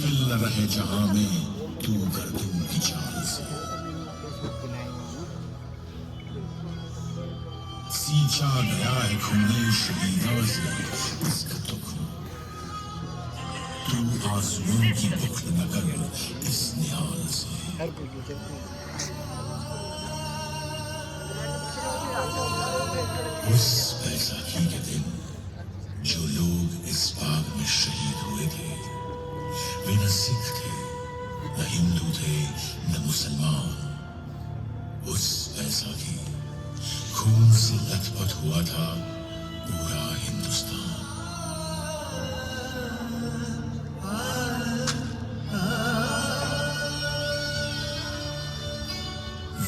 गाफिल न रहे जहां में तू गर्दन की चाल से। सींचा गया है खूने शहीदों से इसका तुख्म, तू आंसुओं की बुख्ल न कर इस निहाल से। उस बैसाखी के दिन जो लोग इस बाग में शहीद हुए थे, वे न सिख थे, न हिंदू थे, न मुसलमान। उस बैसाखी खून से लथपथ हुआ था पूरा हिंदुस्तान।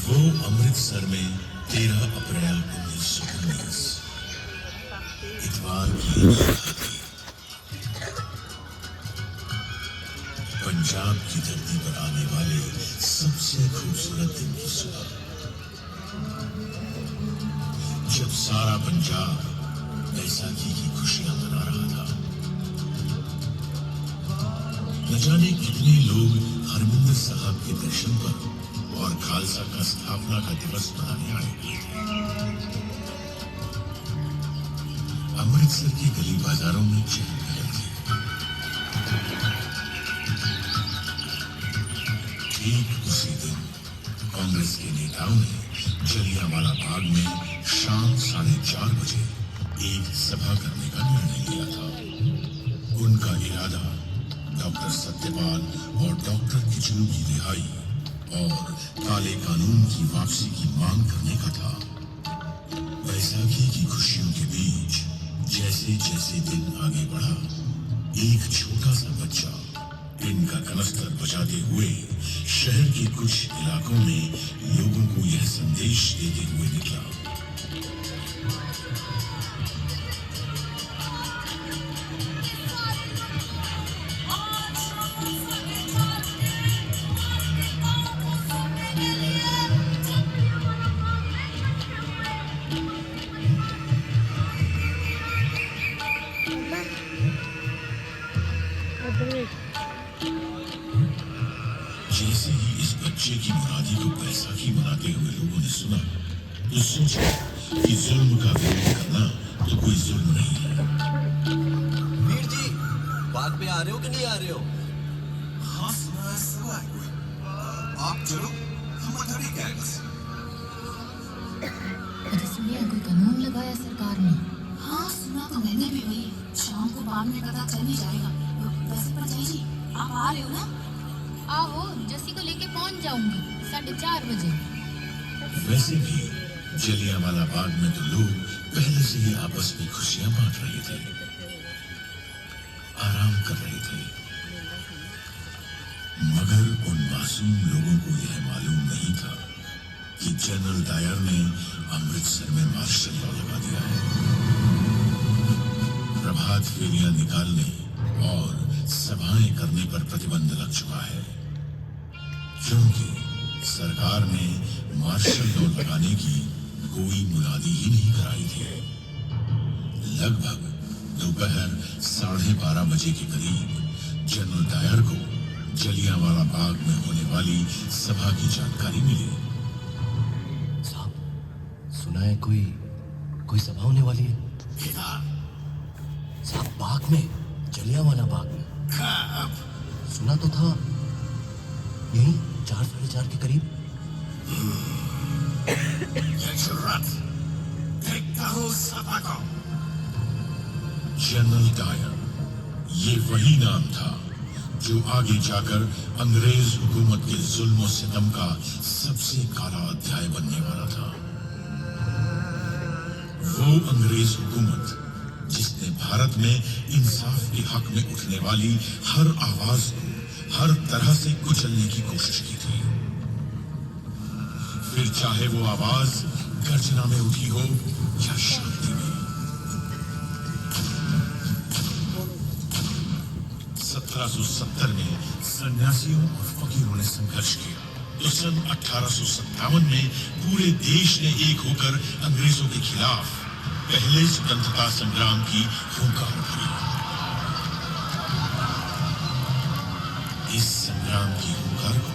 वो अमृतसर में 13 अप्रैल 1919 इतवार की रात थी। पंजाब की धरती पर आने वाले सबसे खूबसूरत दिन की सुबह, जब सारा पंजाब बैसाखी की खुशियां मना रहा था। न जाने कितने लोग हरमिंदर साहब के दर्शन पर और खालसा का स्थापना का दिवस मनाने आए हुए थे। अमृतसर के गली बाजारों में चहल पहल थी। ठीक उसी दिन कांग्रेस के नेताओं ने जलियांवाला बाग में शाम 4:30 बजे एक सभा करने का निर्णय लिया था। उनका इरादा डॉक्टर सत्यपाल और डॉक्टर किचलू की रिहाई और काले कानून की वापसी की मांग करने का था। बैसाखी की खुशियों के बीच जैसे जैसे दिन आगे बढ़ा, एक छोटा सा बच्चा टिन का कनस्तर बजाते हुए शहर के कुछ इलाकों में लोगों को यह संदेश देते हुए निकला। जैसे ही इस बच्चे की मुरादी को बैसाखी मनाते हुए लोगों ने सुना, तो सोचा कि जुल्म का विरोध करना तो कोई जुल्म नहीं है। वीर जी, बाग पे आ रहे हो कि नहीं आ रहे हो? हाँ सुना है, सब आए हुए। आप चलो, हम उधर ही गए बस। अरे सुनिए, कोई कानून लगाया सरकार ने? हाँ सुना तो मैंने भी वही। शाम को बाद में पता चल ही जाएगा। वैसे परजाई जी, आप आ रहे हो ना? आहो, जसी को लेके पहुंच जाऊंगी 4:30 बजे। वैसे भी जलियांवाला बाग में तो लोग पहले से ही आपस में खुशियां बांट रहे थे, आराम कर रहे थे। मगर उन मासूम लोगों को यह मालूम नहीं था कि जनरल डायर ने अमृतसर में मार्शल लॉ लगा दिया है। प्रभात फेरियां निकालने और सभाएं करने पर प्रतिबंध लग चुका है, क्योंकि सरकार ने मार्शल लॉ लगाने की कोई मुनादी ही नहीं कराई थी। लगभग दोपहर 12:30 बजे के करीब जनरल डायर को जलियांवाला बाग में होने वाली सभा की जानकारी मिली। साहब, सुना है कोई सभा होने वाली है। साहब, बाग में, जलियांवाला बाग में। सुना तो था यही 4-4:30 के करीब। देखता हूँ सभा को। जनरल डायर, ये वही नाम था जो आगे जाकर अंग्रेज हुकूमत के जुल्म और सितम का सबसे काला अध्याय बनने वाला था। वो अंग्रेज हुकूमत जिसने भारत में इंसाफ के हक में उठने वाली हर आवाज को हर तरह से कुचलने की कोशिश की थी। फिर चाहे वो आवाज गर्जना में उठी हो या शांति में। 1770 में सन्यासियों और फकीरों ने संघर्ष किया, तो सन 1857 में पूरे देश ने एक होकर अंग्रेजों के खिलाफ पहले स्वतंत्रता संग्राम की हुंकार भरी। संग्राम की हुंकार को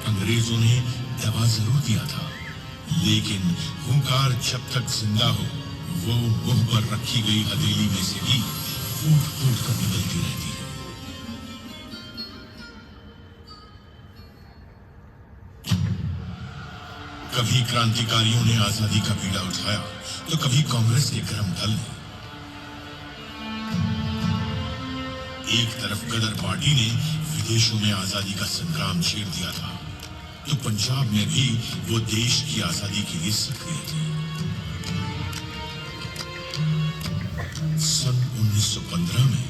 अंग्रेजों ने दबा जरूर दिया था, लेकिन हुंकार जब तक जिंदा हो वो मुंह पर रखी गई हथेली में से भी फूट फूट कर निकलती रहती है। कभी क्रांतिकारियों ने आजादी का बीड़ा उठाया तो कभी कांग्रेस के गर्म दल ने। एक तरफ गदर पार्टी ने विदेशों में आजादी का संग्राम छेड़ दिया था, तो पंजाब में भी वो देश की आजादी के लिए सक्रिय थे। सन 1915 में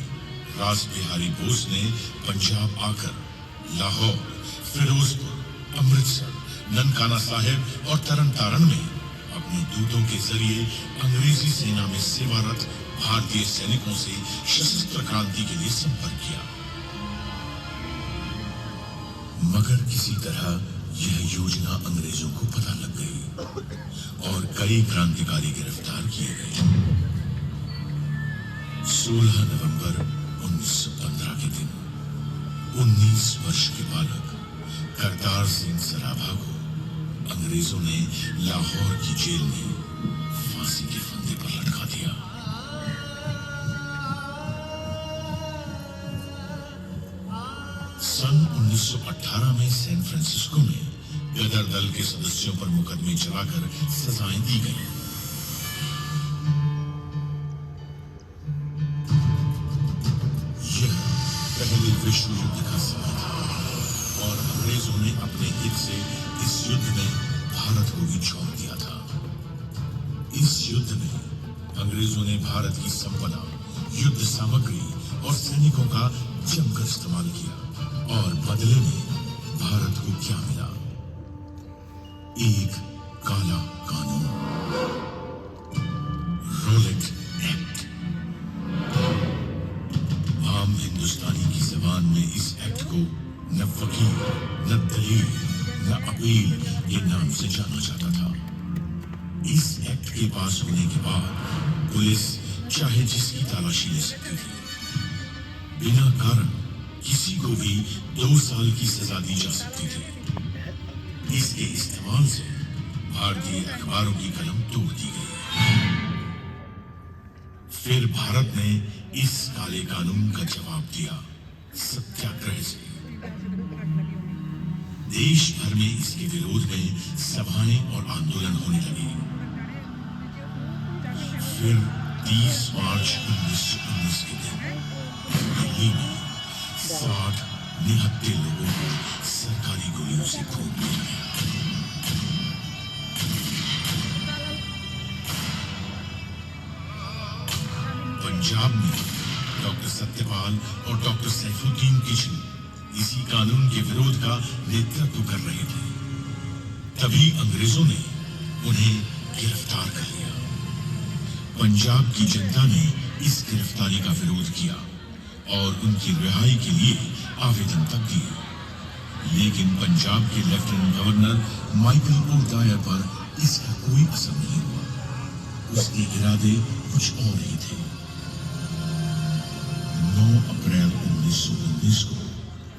रास बिहारी बोस ने पंजाब आकर लाहौर, फिरोजपुर, अमृतसर, ननकाना साहिब और तरन तारण में अपने दूतों के जरिए अंग्रेजी सेना में सेवारत भारतीय सैनिकों से सशस्त्र क्रांति के लिए संपर्क किया, मगर किसी तरह यह योजना अंग्रेजों को पता लग गई और कई क्रांतिकारी गिरफ्तार किए गए। 16 नवंबर 1915 के दिन 19 वर्ष के बालक करतार सिंह सराभा को अंग्रेजों ने लाहौर की जेल में फांसी के फंदे पर लटका दिया। सन 1918 में सैन फ्रांसिस्को में गदर दल के सदस्यों पर मुकदमे चलाकर सजाएं दी गईं। यह पहले विश्व युद्ध का समय था और अंग्रेजों ने अपने हित से इस युद्ध में भारत को भी छोड़ दिया था। इस युद्ध में अंग्रेजों ने भारत की संपदा, युद्ध सामग्री और सैनिकों का जमकर इस्तेमाल किया और बदले में भारत को क्या मिला? एक काला कानून, रोलेट एक्ट। आम हिंदुस्तानी की जबान में इस एक्ट को न वकील, न दलील, न अपील के नाम से जाना जाता था। इस एक्ट के पास होने के बाद पुलिस चाहे जिसकी तलाशी ले सकती थी। बिना कारण किसी को भी 2 साल की सजा दी जा सकती थी। इसके इस्तेमाल से भारतीय अखबारों की कलम तोड़ दी गई। फिर भारत ने इस काले कानून का जवाब दिया सत्याग्रह से। देश भर में इसके विरोध में सभाएं और आंदोलन होने लगे। फिर 30 मार्च 1919 के दिन दिल्ली में 60 निहत्थे लोगों को सरकारी गोलियों से खून दिया गया। पंजाब में डॉक्टर सत्यपाल और डॉक्टर सैफुद्दीन किचलू इसी कानून के विरोध का नेतृत्व कर रहे थे। तभी अंग्रेजों ने उन्हें गिरफ्तार कर लिया। पंजाब की जनता ने इस गिरफ्तारी का विरोध किया और उनकी रिहाई के लिए आवेदन तक दिए, लेकिन पंजाब के लेफ्टिनेंट गवर्नर माइकल ओडायर पर इसका कोई असर नहीं हुआ। उसके इरादे कुछ और ही थे। 9 अप्रैल 1919 को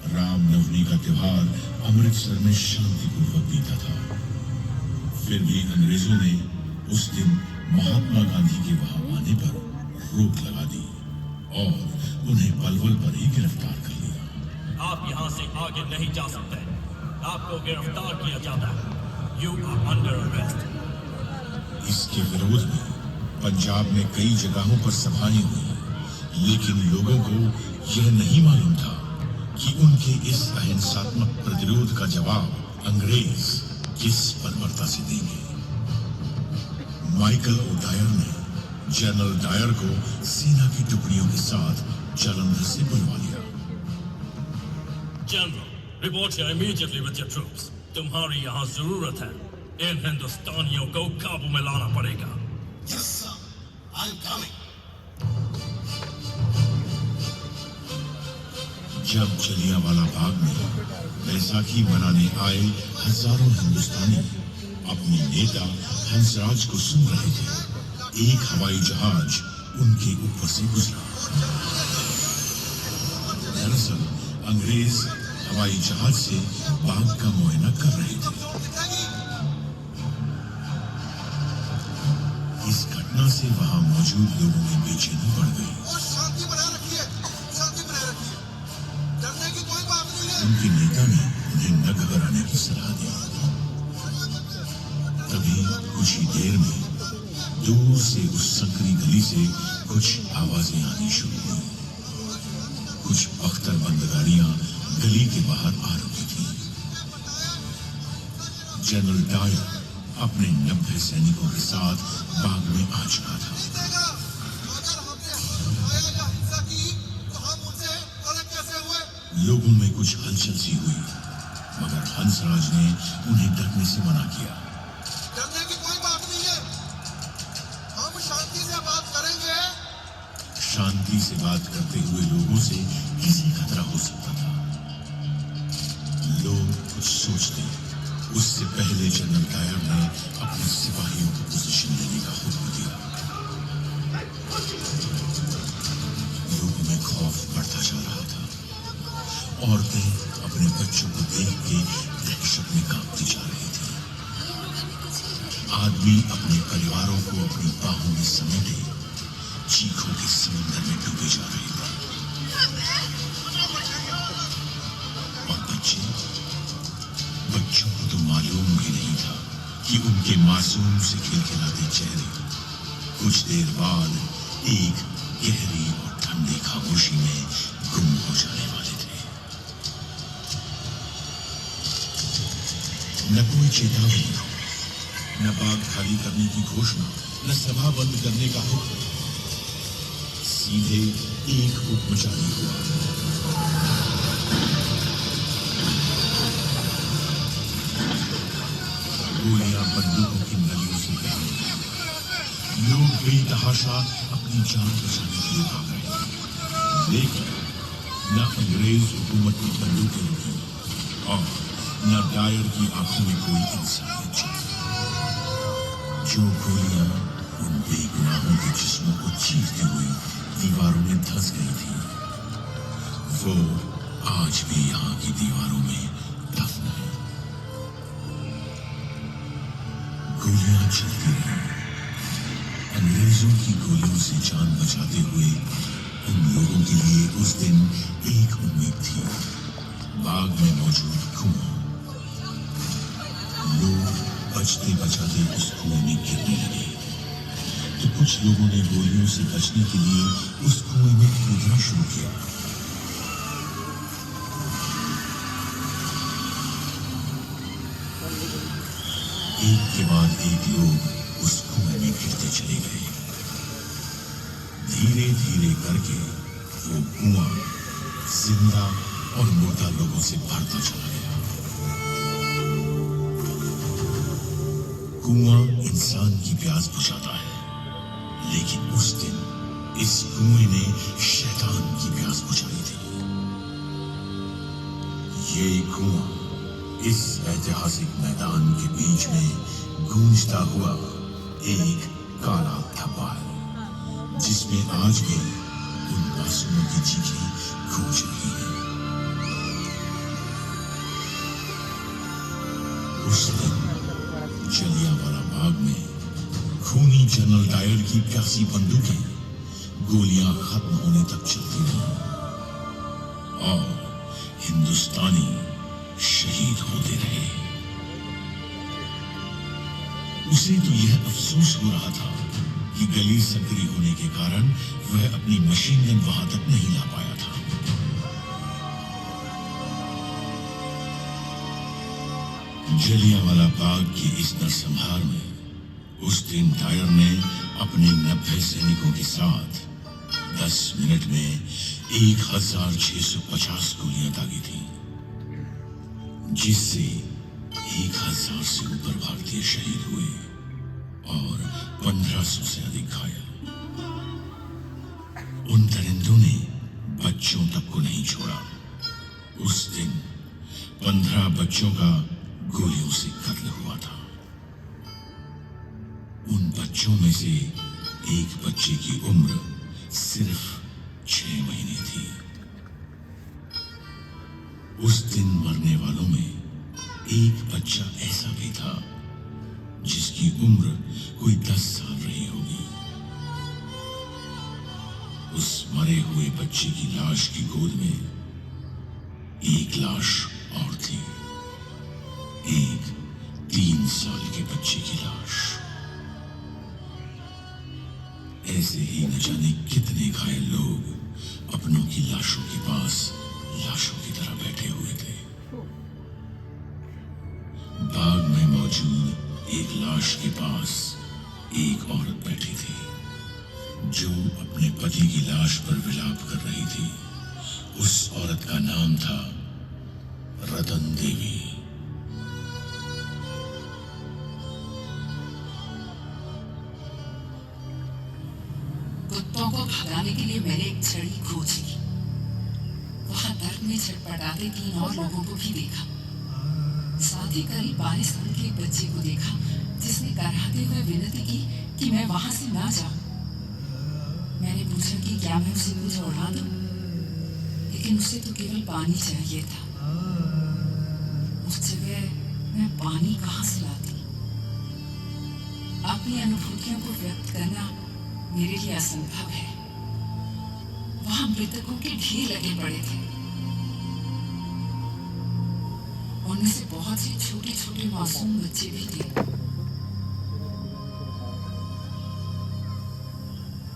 रामनवमी का त्योहार अमृतसर में शांतिपूर्वक बीता था। फिर भी अंग्रेजों ने उस दिन महात्मा गांधी के वहां आने पर रोक लगा दी और उन्हें पलवल पर ही गिरफ्तार कर लिया। आप यहाँ से आगे नहीं जा सकते, आपको गिरफ्तार किया जाता है। You are under arrest। इसके विरोध में पंजाब में कई जगहों पर सभाएं हुई, लेकिन लोगों को यह नहीं मालूम था कि उनके इस अहिंसात्मक प्रतिरोध का जवाब अंग्रेज किस बर्बरता से देंगे। माइकल ओडायर ने जनरल डायर को सेना की टुकड़ियों के साथ जालंधर से बुलवा लिया। General, report here immediately with your troops। तुम्हारी यहाँ जरूरत है। इन हिंदुस्तानियों को काबू में लाना पड़ेगा। Yes, sir. I'm coming. जब जलियांवाला बाग में बैसाखी मनाने आए हजारों हिंदुस्तानी अपने नेता हंसराज को सुन रहे थे, एक हवाई जहाज उनके ऊपर से गुजरा। दरअसल अंग्रेज हवाई जहाज से बाग का मुआयना कर रहे थे। इस घटना से वहां मौजूद लोगों में बेचैनी बढ़ गई। शांति बनाए रखिए, शांति बनाए रखिए, डरने की कोई बात नहीं है। उनके नेता ने उन्हें न घबराने की सलाह दी। तभी कुछ ही देर में दूर से उस संकरी गली से कुछ आवाजें आनी शुरू हुई। कुछ अख्तरबंद गाड़ियां गली के बाहर आ रुकी थी। जनरल डायर अपने 90 सैनिकों के साथ बाग में आ चुका था। अगर हमने आया या हिंसा की तो हम उनसे अलग कैसे हुए? लोगों में कुछ हलचल सी हुई, मगर हंसराज ने उन्हें डरने से मना किया। डरने की कोई बात नहीं है, हम शांति से बात करेंगे। शांति से बात करते हुए लोगों से किसी खतरा हो सकता था। लोग कुछ सोचते उससे पहले जनरल डायर ने अपने सिपाहियों को पोजीशन लेने का हुक्म दिया। लोगों में खौफ बढ़ता जा रहा था। औरतें अपने बच्चों को देख के दहशत में कांपती जा रही थी। आदमी अपने परिवारों को अपनी बाहों में समेटे चीखों के समुद्र में डूबे जा रहे थे। और बच्चों को तो मालूम भी नहीं था कि उनके मासूम से खिलखिलाते चेहरे कुछ देर बाद एक गहरी और ठंडी खामोशी में गुम हो जाने वाले थे। न कोई चेतावनी, न बाग खाली करने की घोषणा, न सभा बंद करने का हुक्म। सीधे एक हुक्म जारी हुआ। गोलियां बंदूकों की नलियों से बहने लगी। लोग बेतहाशा अपनी जान बचाने के लिए भाग रहे थे, लेकिन न अंग्रेज हुकूमत की बंदूकें रुकी और न डायर की आंखों में कोई इंसानियत झलकी। जो गोलियां उन बेगुनाहों के जिस्मों को चीरते हुए दीवारों में धंस गई थी, वो आज भी यहाँ की दीवारों में दफन है। गोलियां चलती रही। अंग्रेजों की गोलियों से जान बचाते हुए उन लोगों के लिए उस दिन एक उम्मीद थी, बाग में मौजूद कुआं। लोग बचते बचाते उस कुएं में गिरने लगे, तो कुछ लोगों ने गोलियों से बचने के लिए उस कुएं में कूदना शुरू किया। एक के बाद एक लोग उस कुएं में गिरते चले गए। धीरे धीरे करके वो कुआं जिंदा और मुर्दा लोगों से भरता चला गया। कुआं इंसान की प्यास बुझाता है, लेकिन उस दिन इस कुएं ने शैतान की प्यास बुझाई थी। ये कुआं इस ऐतिहासिक मैदान के बीच में गूंजता हुआ एक काला धब्बा है, जिसमें आज भी उन मासूमों की चीखें गूंज रही हैं। उस दिन जलियांवाला बाग में खूनी जनरल डायर की प्यासी बंदूकें गोलियां खत्म होने तक चलती रहीं और हिंदुस्तानी शहीद होते रहे। उसे तो यह अफसोस हो रहा था कि गली संकरी होने के कारण वह अपनी मशीन गन वहां तक नहीं ला पाया था। जलियांवाला बाग की इस नरसंहार में उस दिन डायर ने अपने 90 सैनिकों के साथ 10 मिनट में 1650 गोलियां दागी थी, जिससे 1000 से ऊपर भारतीय शहीद हुए और 1500 से अधिक घायल। उन दरिंदों ने बच्चों तक को नहीं छोड़ा। उस दिन 15 बच्चों का गोलियों से कत्ल हुआ था। उन बच्चों में से एक बच्चे की उम्र सिर्फ 6 महीने थी। उस दिन मरने वालों में एक बच्चा ऐसा भी था जिसकी उम्र कोई 10 साल रही होगी। उस मरे हुए बच्चे की लाश की गोद में एक लाश और थी, एक 3 साल के बच्चे की लाश। ऐसे ही न जाने कितने घायल लोग अपनों की लाशों के पास लाशों की तरह बैठे हुए थे। बाग में मौजूद एक लाश के पास एक औरत बैठी थी जो अपने पति की लाश पर विलाप कर रही थी। उस औरत का नाम था रतन देवी। कुत्तों को भगाने के लिए मैंने एक छड़ी खोजी। वहां दर्द में छटपटाते 3 और लोगों को भी देखा। साथ ही करीब 12 साल के एक बच्चे को देखा जिसने कराहते हुए विनती की कि मैं वहां से ना जाऊं। मैंने पूछा कि क्या मैं उसे कुछ उड़ा दूं, लेकिन उसे तो केवल पानी चाहिए था। उस जगह मैं पानी कहां से लाती? अपनी अनुभूतियों को व्यक्त करना मेरे लिए असंभव है। वहां मृतकों के ढेर लगे पड़े थे। उनमें से बहुत से छोटे छोटे मासूम बच्चे भी थे।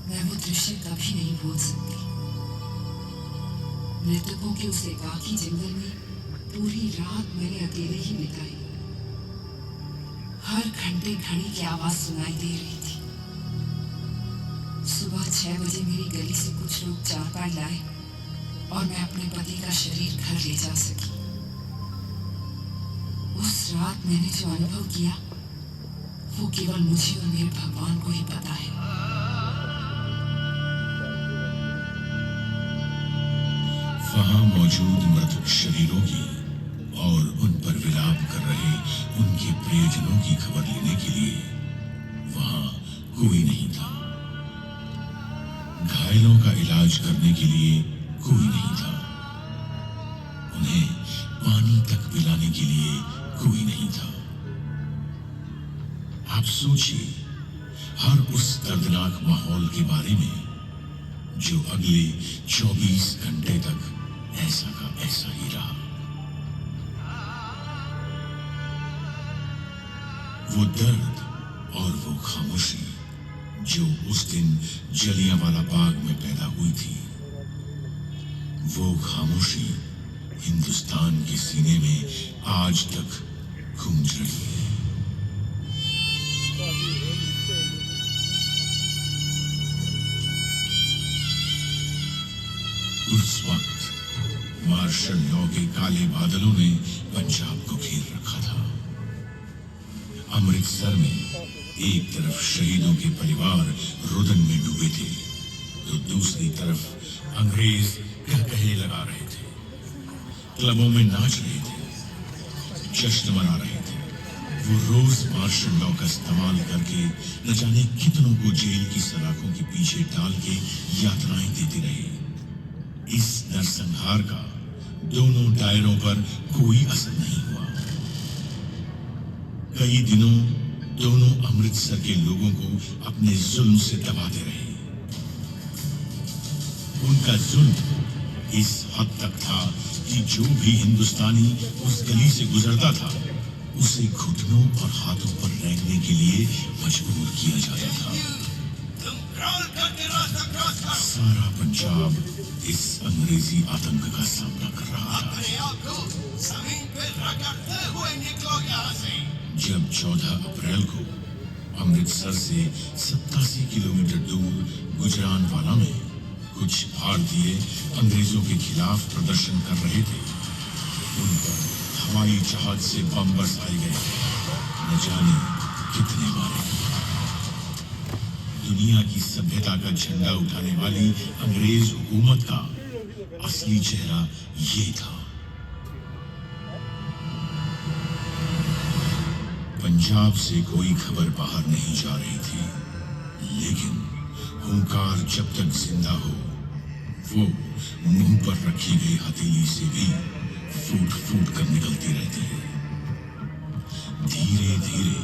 मैं वो दृश्य कभी नहीं भूल सकती। मृतकों के उस एकाकी जंगल में पूरी रात मैंने अकेले ही बिताई। हर घंटे घड़ी की आवाज सुनाई दे रही थी। सुबह 6 बजे मेरी गली से कुछ लोग चारपाई लाए और मैं अपने पति का शरीर घर ले जा सकी। उस रात मैंने जो अनुभव किया वो केवल मुझे और मेरे भगवान को ही पता है। वहां मौजूद मृतक शरीरों की और उन पर विलाप कर रहे उनके प्रियजनों की खबर लेने के लिए वहां कोई नहीं था। घायलों का इलाज करने के लिए कोई नहीं था। उन्हें पानी तक पिलाने के लिए कोई नहीं था। आप सोचिए हर उस दर्दनाक माहौल के बारे में जो अगले 24 घंटे तक ऐसा का ऐसा ही रहा। वो दर्द और वो खामोशी जो उस दिन जलियांवाला बाग में पैदा हुई थी, वो खामोशी हिंदुस्तान के सीने में आज तक गूंज रही है। उस वक्त मार्शल लॉ के काले बादलों ने पंजाब को घेर रखा था। अमृतसर में एक तरफ शहीदों के परिवार रुदन में डूबे थे तो दूसरी तरफ अंग्रेज कहकहे लगा रहे थे, क्लबों में नाच रहे थे, जश्न मना रहे थे। वो रोज मार्शल लॉ का इस्तेमाल करके न जाने कितनों को जेल की सलाखों के पीछे डाल के यातनाएं देते रहे। इस नरसंहार का दोनों दायरों पर कोई असर नहीं हुआ। कई दिनों दोनों अमृतसर के लोगों को अपने जुल्म से दबाते रहे। उनका जुल्म इस हद तक था कि जो भी हिंदुस्तानी उस गली से गुजरता था उसे घुटनों और हाथों पर रेंगने के लिए मजबूर किया जाता था। सारा पंजाब इस अंग्रेजी आतंक का सामना कर रहा था। जब 14 अप्रैल को अमृतसर से 87 किलोमीटर दूर गुजरानवाला में कुछ भारतीय अंग्रेजों के खिलाफ प्रदर्शन कर रहे थे, उन पर हवाई जहाज से बम बरसाए गए। न जाने कितने मारे। दुनिया की सभ्यता का झंडा उठाने वाली अंग्रेज हुकूमत का असली चेहरा ये था। पंजाब से कोई खबर बाहर नहीं जा रही थी, लेकिन हुंकार जब तक जिंदा हो वो मुंह पर रखी गई हथेली से भी फूट फूट कर निकलती रहती है। धीरे धीरे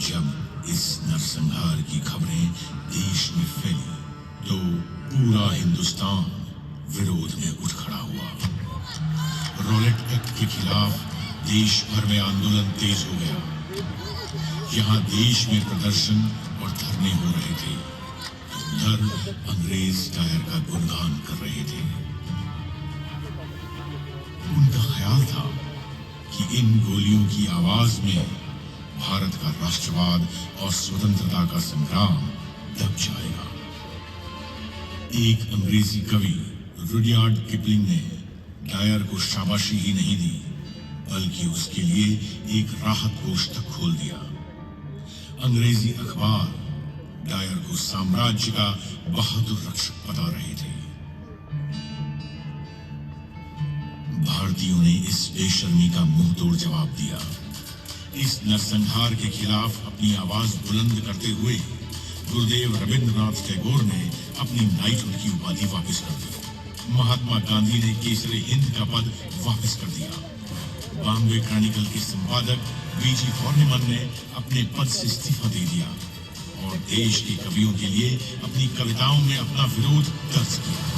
जब इस नरसंहार की खबरें देश में फैली तो पूरा हिंदुस्तान विरोध में उठ खड़ा हुआ। रॉलेट एक्ट के खिलाफ देश भर में आंदोलन तेज हो गया। यहाँ देश में प्रदर्शन और धरने हो रहे थे, उधर अंग्रेज डायर का गुणगान कर रहे थे। उनका ख्याल था कि इन गोलियों की आवाज में भारत का राष्ट्रवाद और स्वतंत्रता का संग्राम दब जाएगा। एक अंग्रेजी कवि रुडयार्ड किपलिंग ने डायर को शाबाशी ही नहीं दी, बल्कि उसके लिए एक राहत कोष तक खोल दिया। अंग्रेजी अखबार डायर को साम्राज्य का बहादुर रक्षक बता रहे थे। भारतीयों ने इस बेशर्मी का मुंह तोड़ जवाब दिया। इस नरसंहार के खिलाफ अपनी आवाज बुलंद करते हुए गुरुदेव रविंद्रनाथ टैगोर ने अपनी नाइटहुड की उपाधि वापस कर दी। महात्मा गांधी ने केसरे हिंद का पद वापस कर दिया। बॉम्बे क्रॉनिकल के संपादक वीजी फॉर्निमन ने अपने पद से इस्तीफा दे दिया और देश के कवियों के लिए अपनी कविताओं में अपना विरोध दर्ज किया।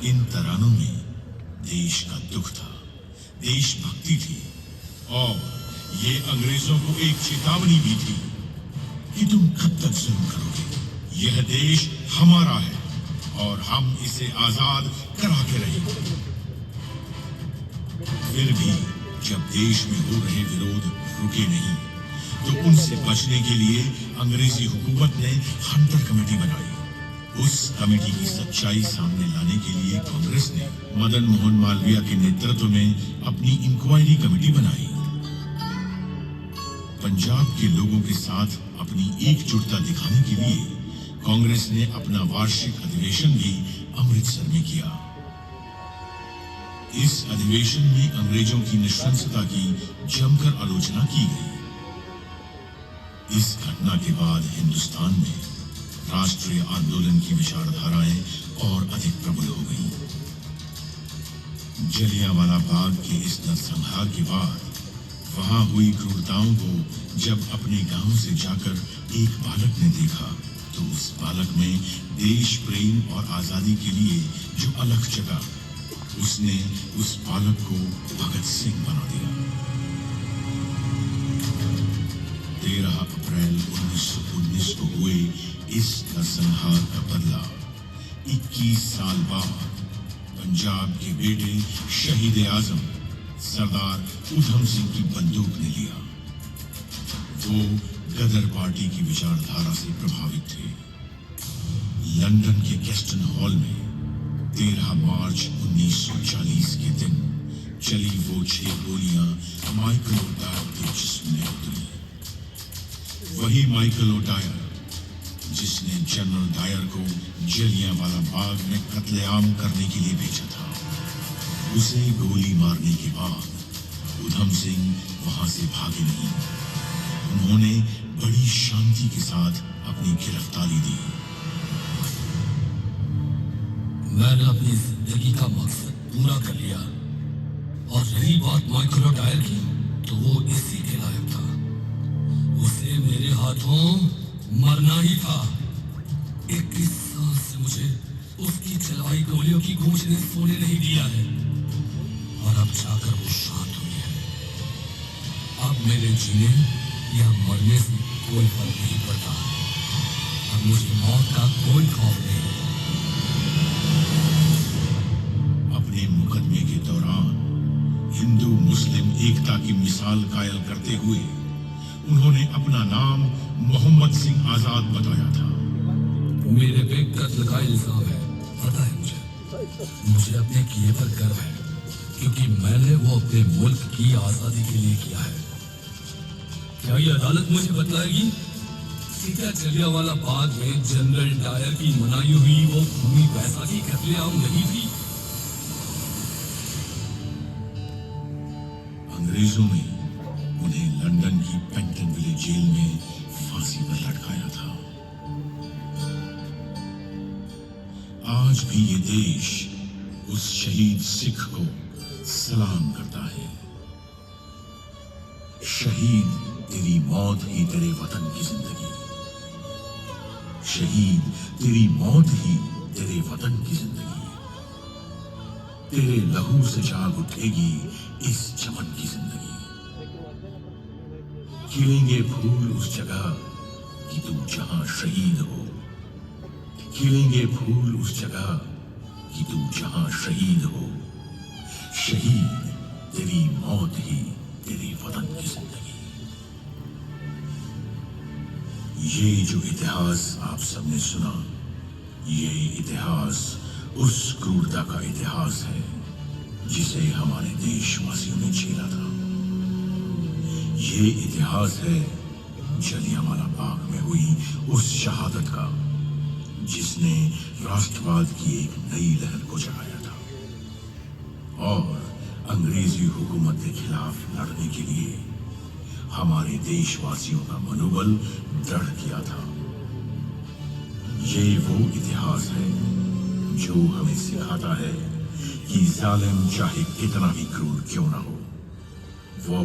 इन तरानों में देश का दुख था, देशभक्ति थी और ये अंग्रेजों को एक चेतावनी भी थी कि तुम कब तक जुल्म करोगे। यह देश हमारा है और हम इसे आजाद करा के रहेंगे। फिर भी जब देश में हो रहे विरोध रुके नहीं तो उनसे बचने के लिए अंग्रेजी हुकूमत ने हंटर कमेटी बनाई। उस कमेटी की सच्चाई सामने लाने के लिए कांग्रेस ने मदन मोहन मालवीय के नेतृत्व में अपनी इंक्वायरी कमेटी बनाई। पंजाब के लोगों के साथ अपनी एकजुटता दिखाने के लिए कांग्रेस ने अपना वार्षिक अधिवेशन भी अमृतसर में किया। इस अधिवेशन में अंग्रेजों की नृशंसता की जमकर आलोचना की गई। इस घटना के बाद हिंदुस्तान में राष्ट्रीय आंदोलन की विचारधाराएं और अधिक प्रबल हो गईं। जलियांवाला बाग के इस नरसंहार के बाद वहां हुई क्रूरताओं को जब अपने गांव से जाकर एक बालक ने देखा तो उस बालक में देश प्रेम और आजादी के लिए जो अलख जगा, उसने उस बालक को भगत सिंह बना दिया। 13 अप्रैल 1919 को हुए इस नरसंहार का बदला 21 साल बाद पंजाब के बेटे शहीद आजम सरदार उधम सिंह की बंदूक ने लिया। वो गदर पार्टी की विचारधारा से प्रभावित थे। लंदन के कैस्टन हॉल में 13 मार्च 1940 के दिन चली वो 6 गोलियां माइकल ओडायर के जिस्म में उतरी। वही माइकल ओडायर जिसने जनरल डायर को जलियांवाला बाग में कत्लेआम करने के लिए भेजा था। उसे गोली मारने के बाद उधम सिंह वहां से भागे नहीं। उन्होंने बड़ी शांति के साथ अपनी गिरफ्तारी दी। मैंने अपनी जिंदगी का मकसद पूरा कर लिया और रही बात माइकल ओडायर की तो वो इसी के लायक था। उसे मेरे हाथों मरना ही था। 21 साल से मुझे उसकी चलाई गोलियों की गूंज ने सोने नहीं दिया है और अब जाकर वो शांत हुई है। अब मेरे जीने या मरने से कोई फर्क नहीं पड़ता। अब मुझे मौत का कोई खौफ नहीं। अपने मुकदमे के दौरान हिंदू एकता की मिसाल कायल करते हुए उन्होंने अपना नाम मोहम्मद सिंह आजाद बताया था। मेरे पे कत्ल का इल्जाम है, पता है मुझे अपने किए पर गर्व है, क्योंकि मैंने वो अपने मुल्क की आजादी के लिए किया है। क्या ये अदालत मुझे बतलाएगी कि क्या जलियांवाला बाग में जनरल डायर की मनाई हुई वो भूमि बैसाखी कत्लेआम नहीं थी? अंग्रेजों ने उन्हें लंदन की पेंटनविले जेल में फांसी पर लटकाया था। आज भी ये देश उस शहीद सिख को सलाम करता है। शहीद तेरी मौत ही तेरे वतन की जिंदगी, शहीद तेरी मौत ही तेरे वतन की जिंदगी। तेरे लहू से जाग उठेगी इस चमन की जिंदगी। खिलेंगे फूल उस जगह कि तू जहां शहीद हो, खिलेंगे फूल उस जगह कि तू जहां शहीद हो। शहीद तेरी मौत ही तेरे वतन की जिंदगी। ये जो इतिहास आप सबने सुना, ये इतिहास उस क्रूरता का इतिहास है जिसे हमारे देशवासियों ने झेला था। ये इतिहास है जलियांवाला बाग में हुई उस शहादत का जिसने राष्ट्रवाद की एक नई लहर को जगाया था और अंग्रेजी हुकूमत के खिलाफ लड़ने के लिए हमारे देशवासियों का मनोबल दृढ़ किया था। ये वो इतिहास है जो हमें सिखाता है कि जालिम चाहे कितना भी क्रूर क्यों ना हो, वो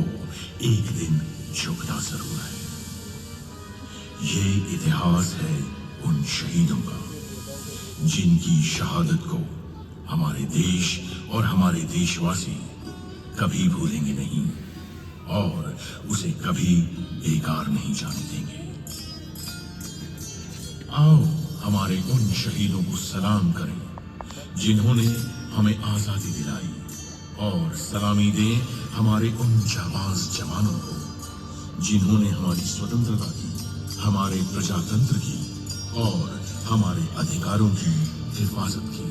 एक दिन झुकना जरूर है। ये इतिहास है उन शहीदों का जिनकी शहादत को हमारे देश और हमारे देशवासी कभी भूलेंगे नहीं और उसे कभी बेकार नहीं जाने देंगे। आओ हमारे उन शहीदों को सलाम करें जिन्होंने हमें आजादी दिलाई और सलामी दें हमारे उन जाबाज जवानों को जिन्होंने हमारी स्वतंत्रता की, हमारे प्रजातंत्र की और हमारे अधिकारों की हिफाजत की।